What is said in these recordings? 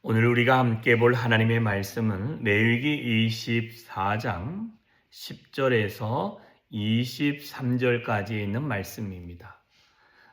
오늘 우리가 함께 볼 하나님의 말씀은 레위기 24장 10절에서 23절까지 있는 말씀입니다.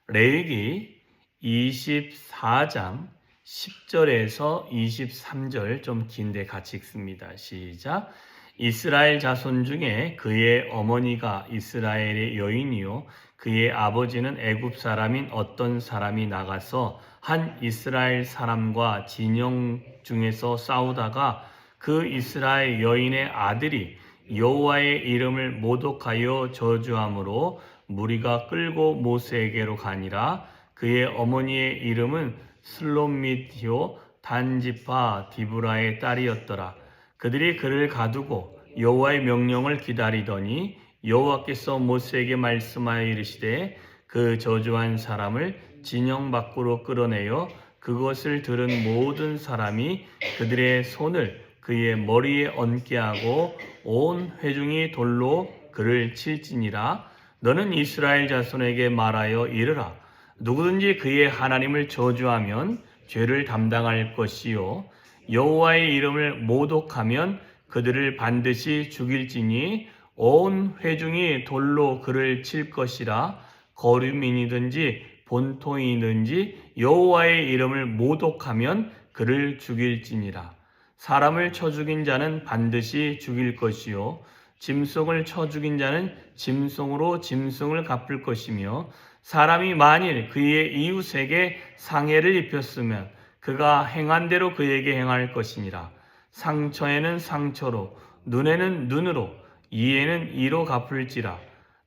레위기 24장 10절에서 23절 좀 긴데 같이 읽습니다. 시작. 이스라엘 자손 중에 그의 어머니가 이스라엘의 여인이요 그의 아버지는 애굽 사람인 어떤 사람이 나가서 한 이스라엘 사람과 진영 중에서 싸우다가 그 이스라엘 여인의 아들이 여호와의 이름을 모독하여 저주함으로 무리가 끌고 모세에게로 가니라. 그의 어머니의 이름은 슬로미티요 단지파 디브라의 딸이었더라. 그들이 그를 가두고 여호와의 명령을 기다리더니 여호와께서 모세에게 말씀하여 이르시되 그 저주한 사람을 진영 밖으로 끌어내어 그것을 들은 모든 사람이 그들의 손을 그의 머리에 얹게 하고 온 회중이 돌로 그를 칠지니라. 너는 이스라엘 자손에게 말하여 이르라. 누구든지 그의 하나님을 저주하면 죄를 담당할 것이요 여호와의 이름을 모독하면 그들을 반드시 죽일지니 온 회중이 돌로 그를 칠 것이라. 거류민이든지 본토인이든지 여호와의 이름을 모독하면 그를 죽일지니라. 사람을 쳐 죽인 자는 반드시 죽일 것이요 짐승을 쳐 죽인 자는 짐승으로 짐승을 갚을 것이며 사람이 만일 그의 이웃에게 상해를 입혔으면 그가 행한 대로 그에게 행할 것이니라. 상처에는 상처로 눈에는 눈으로 이에는 이로 갚을지라.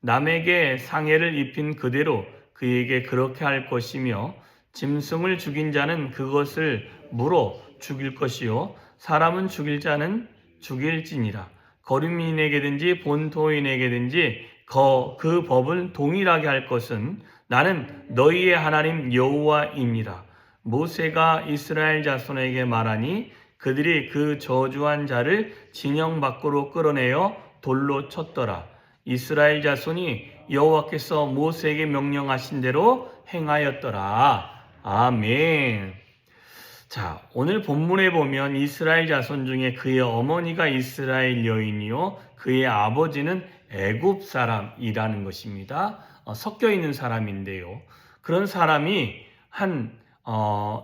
남에게 상해를 입힌 그대로 그에게 그렇게 할 것이며 짐승을 죽인 자는 그것을 물어 죽일 것이요 사람은 죽일 자는 죽일지니라. 거류민에게든지 본토인에게든지 그 법은 동일하게 할 것은 나는 너희의 하나님 여호와입니다. 모세가 이스라엘 자손에게 말하니 그들이 그 저주한 자를 진영 밖으로 끌어내어 돌로 쳤더라. 이스라엘 자손이 여호와께서 모세에게 명령하신 대로 행하였더라. 아멘. 자, 오늘 본문에 보면 이스라엘 자손 중에 그의 어머니가 이스라엘 여인이요 그의 아버지는 애굽 사람이라는 것입니다. 섞여 있는 사람인데요. 그런 사람이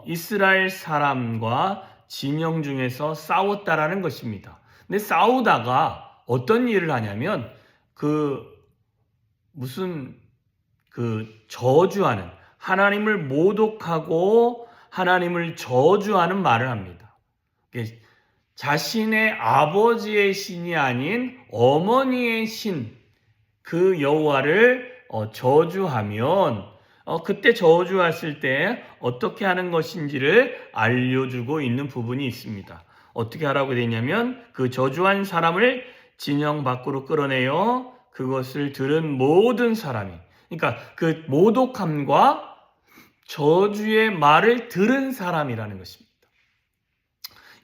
이스라엘 사람과 진영 중에서 싸웠다라는 것입니다. 근데 싸우다가 어떤 일을 하냐면 저주하는 하나님을 모독하고 하나님을 저주하는 말을 합니다. 자신의 아버지의 신이 아닌 어머니의 신, 그 여호와를 저주하면 그때 저주했을 때 어떻게 하는 것인지를 알려주고 있는 부분이 있습니다. 어떻게 하라고 되냐면 그 저주한 사람을 진영 밖으로 끌어내어 그것을 들은 모든 사람이, 그러니까 그 모독함과 저주의 말을 들은 사람이라는 것입니다.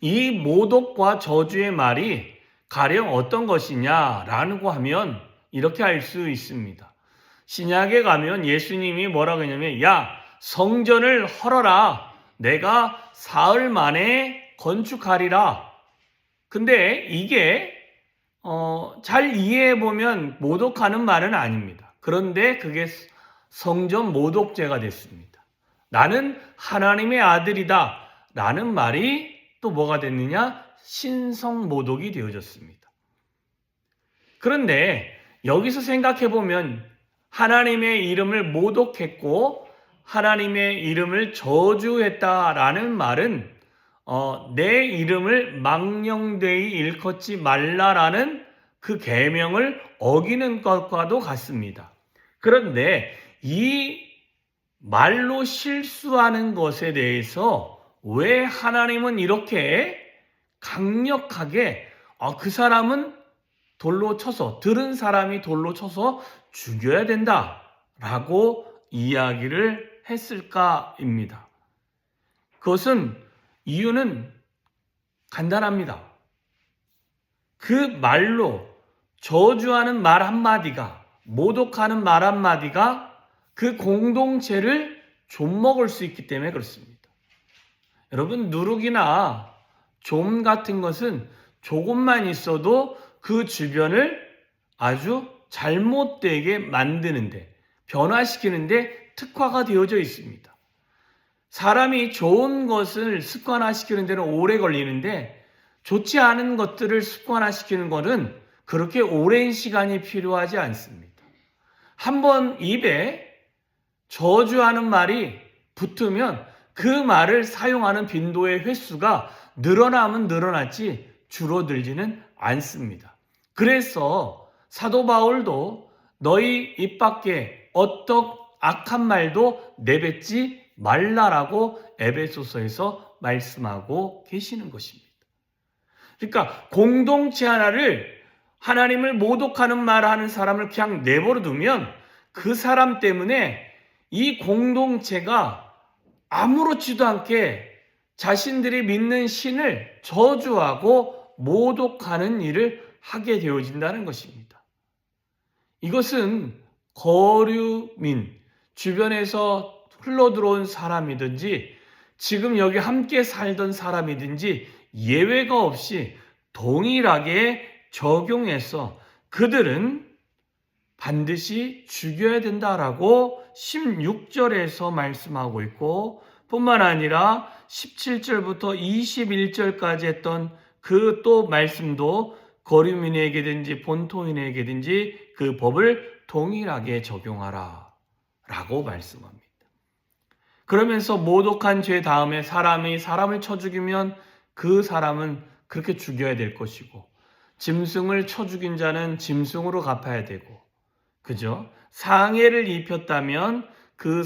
이 모독과 저주의 말이 가령 어떤 것이냐라고 하면 이렇게 알 수 있습니다. 신약에 가면 예수님이 뭐라고 했냐면 야 성전을 헐어라 내가 사흘 만에 건축하리라. 근데 이게 잘 이해해보면 모독하는 말은 아닙니다. 그런데 그게 성전 모독죄가 됐습니다. 나는 하나님의 아들이다 라는 말이 또 뭐가 됐느냐? 신성 모독이 되어졌습니다. 그런데 여기서 생각해보면 하나님의 이름을 모독했고 하나님의 이름을 저주했다라는 말은 내 이름을 망령되이 일컫지 말라라는 그 계명을 어기는 것과도 같습니다. 그런데 이 말로 실수하는 것에 대해서 왜 하나님은 이렇게 강력하게 그 사람은 돌로 쳐서 들은 사람이 돌로 쳐서 죽여야 된다라고 이야기를 했을까입니다. 그것은 이유는 간단합니다. 그 말로 저주하는 말 한마디가 모독하는 말 한마디가 그 공동체를 좀먹을 수 있기 때문에 그렇습니다. 여러분, 누룩이나 좀 같은 것은 조금만 있어도 그 주변을 아주 잘못되게 만드는데, 변화시키는데 특화가 되어져 있습니다. 사람이 좋은 것을 습관화시키는 데는 오래 걸리는데, 좋지 않은 것들을 습관화시키는 것은 그렇게 오랜 시간이 필요하지 않습니다. 한번 입에 저주하는 말이 붙으면 그 말을 사용하는 빈도의 횟수가 늘어나면 늘어났지 줄어들지는 않습니다. 그래서 사도 바울도 너희 입 밖에 어떤 악한 말도 내뱉지 말라라고 에베소서에서 말씀하고 계시는 것입니다. 그러니까 공동체 하나를, 하나님을 모독하는 말 하는 사람을 그냥 내버려 두면 그 사람 때문에 이 공동체가 아무렇지도 않게 자신들이 믿는 신을 저주하고 모독하는 일을 하게 되어진다는 것입니다. 이것은 거류민, 주변에서 흘러들어온 사람이든지 지금 여기 함께 살던 사람이든지 예외가 없이 동일하게 적용해서 그들은 반드시 죽여야 된다라고 16절에서 말씀하고 있고, 뿐만 아니라 17절부터 21절까지 했던 그 또 말씀도 거류민에게든지 본토인에게든지 그 법을 동일하게 적용하라 라고 말씀합니다. 그러면서 모독한 죄 다음에 사람이 사람을 쳐 죽이면 그 사람은 그렇게 죽여야 될 것이고, 짐승을 쳐 죽인 자는 짐승으로 갚아야 되고, 그죠? 상해를 입혔다면 그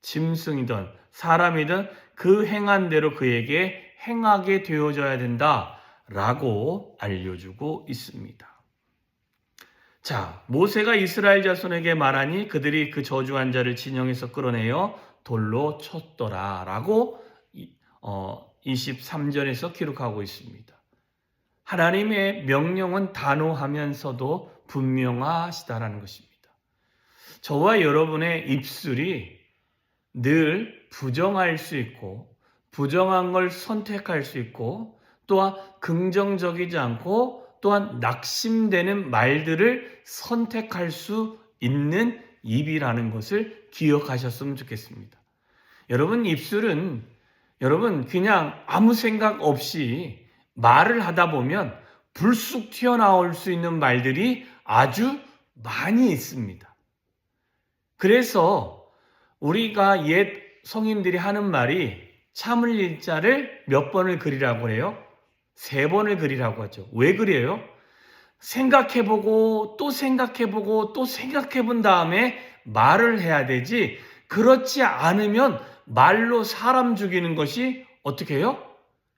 짐승이든 사람이든 그 행한 대로 그에게 행하게 되어져야 된다라고 알려주고 있습니다. 자, 모세가 이스라엘 자손에게 말하니 그들이 그 저주한 자를 진영에서 끌어내어 돌로 쳤더라라고 23절에서 기록하고 있습니다. 하나님의 명령은 단호하면서도 분명하시다라는 것입니다. 저와 여러분의 입술이 늘 부정할 수 있고, 부정한 걸 선택할 수 있고, 또한 긍정적이지 않고 또한 낙심되는 말들을 선택할 수 있는 입이라는 것을 기억하셨으면 좋겠습니다. 여러분, 입술은 여러분 그냥 아무 생각 없이 말을 하다 보면 불쑥 튀어나올 수 있는 말들이 아주 많이 있습니다. 그래서 우리가 옛 성인들이 하는 말이 참을 일자를 몇 번을 그리라고 해요? 3번을 그리라고 하죠. 왜 그래요? 생각해보고 또 생각해보고 또 생각해본 다음에 말을 해야 되지, 그렇지 않으면 말로 사람 죽이는 것이 어떻게 해요?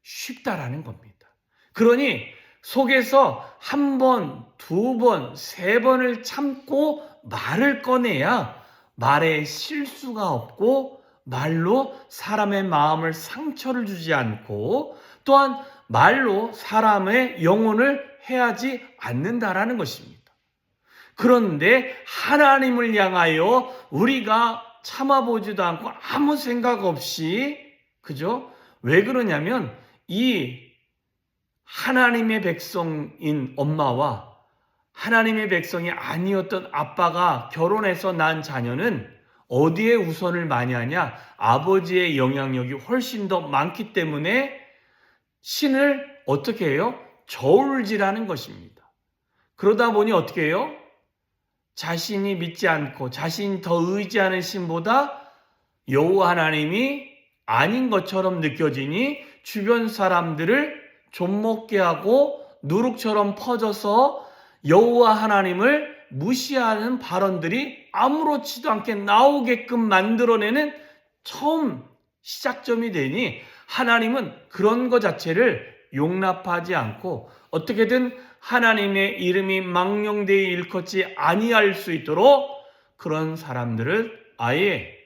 쉽다라는 겁니다. 그러니 속에서 1번, 2번, 3번을 참고 말을 꺼내야 말에 실수가 없고 말로 사람의 마음을 상처를 주지 않고 또한 말로 사람의 영혼을 해하지 않는다라는 것입니다. 그런데 하나님을 향하여 우리가 참아보지도 않고 아무 생각 없이, 그죠? 왜 그러냐면 이 하나님의 백성인 엄마와 하나님의 백성이 아니었던 아빠가 결혼해서 난 자녀는 어디에 우선을 많이 하냐? 아버지의 영향력이 훨씬 더 많기 때문에 신을 어떻게 해요? 저울질하는 것입니다. 그러다 보니 어떻게 해요? 자신이 믿지 않고 자신이 더 의지하는 신보다 여호와 하나님이 아닌 것처럼 느껴지니 주변 사람들을 좀먹게 하고 누룩처럼 퍼져서 여호와 하나님을 무시하는 발언들이 아무렇지도 않게 나오게끔 만들어내는 처음 시작점이 되니 하나님은 그런 것 자체를 용납하지 않고 어떻게든 하나님의 이름이 망령되이 일컫지 아니할 수 있도록 그런 사람들을 아예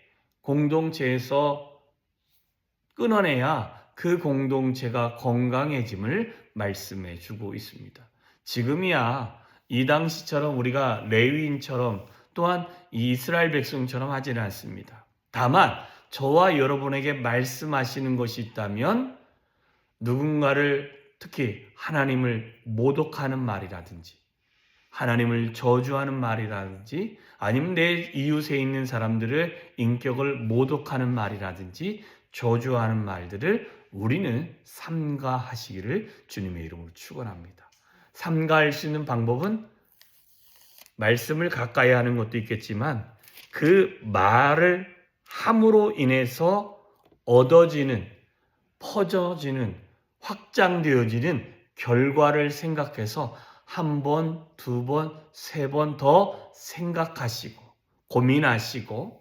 공동체에서 끊어내야 그 공동체가 건강해짐을 말씀해 주고 있습니다. 지금이야 이 당시처럼 우리가 레위인처럼 또한 이스라엘 백성처럼 하지는 않습니다. 다만 저와 여러분에게 말씀하시는 것이 있다면 누군가를 특히 하나님을 모독하는 말이라든지 하나님을 저주하는 말이라든지 아니면 내 이웃에 있는 사람들의 인격을 모독하는 말이라든지 저주하는 말들을 우리는 삼가하시기를 주님의 이름으로 축원합니다. 삼가할 수 있는 방법은 말씀을 가까이 하는 것도 있겠지만 그 말을 함으로 인해서 얻어지는, 퍼져지는, 확장되어지는 결과를 생각해서 한 번, 두 번, 세 번 더 생각하시고 고민하시고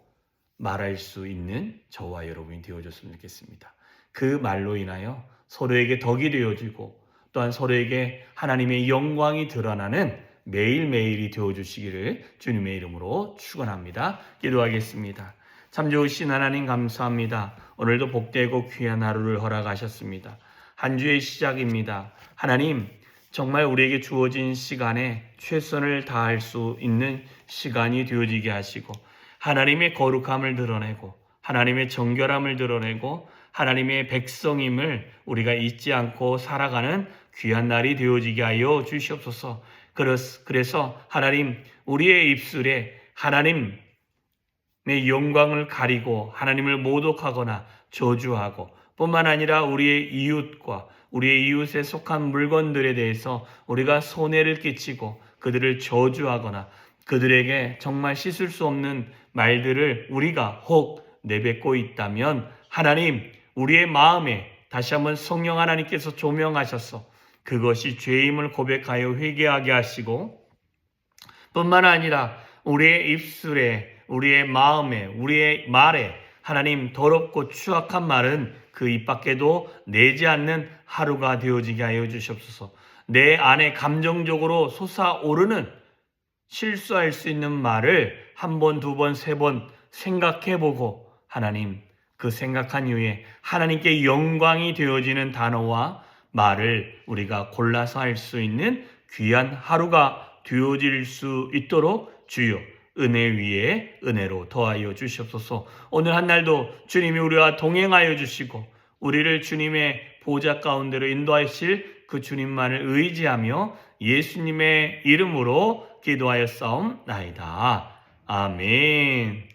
말할 수 있는 저와 여러분이 되어줬으면 좋겠습니다. 그 말로 인하여 서로에게 덕이 되어지고 또한 서로에게 하나님의 영광이 드러나는 매일매일이 되어주시기를 주님의 이름으로 축원합니다. 기도하겠습니다. 참 좋으신 하나님 감사합니다. 오늘도 복되고 귀한 하루를 허락하셨습니다. 한 주의 시작입니다. 하나님 정말 우리에게 주어진 시간에 최선을 다할 수 있는 시간이 되어지게 하시고 하나님의 거룩함을 드러내고 하나님의 정결함을 드러내고 하나님의 백성임을 우리가 잊지 않고 살아가는 귀한 날이 되어지게 하여 주시옵소서. 그래서 하나님 우리의 입술에 하나님의 영광을 가리고 하나님을 모독하거나 저주하고 뿐만 아니라 우리의 이웃과 우리의 이웃에 속한 물건들에 대해서 우리가 손해를 끼치고 그들을 저주하거나 그들에게 정말 씻을 수 없는 말들을 우리가 혹 내뱉고 있다면 하나님 우리의 마음에 다시 한번 성령 하나님께서 조명하셔서 그것이 죄임을 고백하여 회개하게 하시고 뿐만 아니라 우리의 입술에 우리의 마음에 우리의 말에 하나님 더럽고 추악한 말은 그 입 밖에도 내지 않는 하루가 되어지게 하여 주시옵소서. 내 안에 감정적으로 솟아오르는 실수할 수 있는 말을 한 번, 두 번, 세 번 생각해보고 하나님 그 생각한 이후에 하나님께 영광이 되어지는 단어와 말을 우리가 골라서 할 수 있는 귀한 하루가 되어질 수 있도록 주여 은혜 위에 은혜로 더하여 주시옵소서. 오늘 한 날도 주님이 우리와 동행하여 주시고 우리를 주님의 보좌 가운데로 인도하실 그 주님만을 의지하며 예수님의 이름으로 기도하여 싸움나이다. 아멘.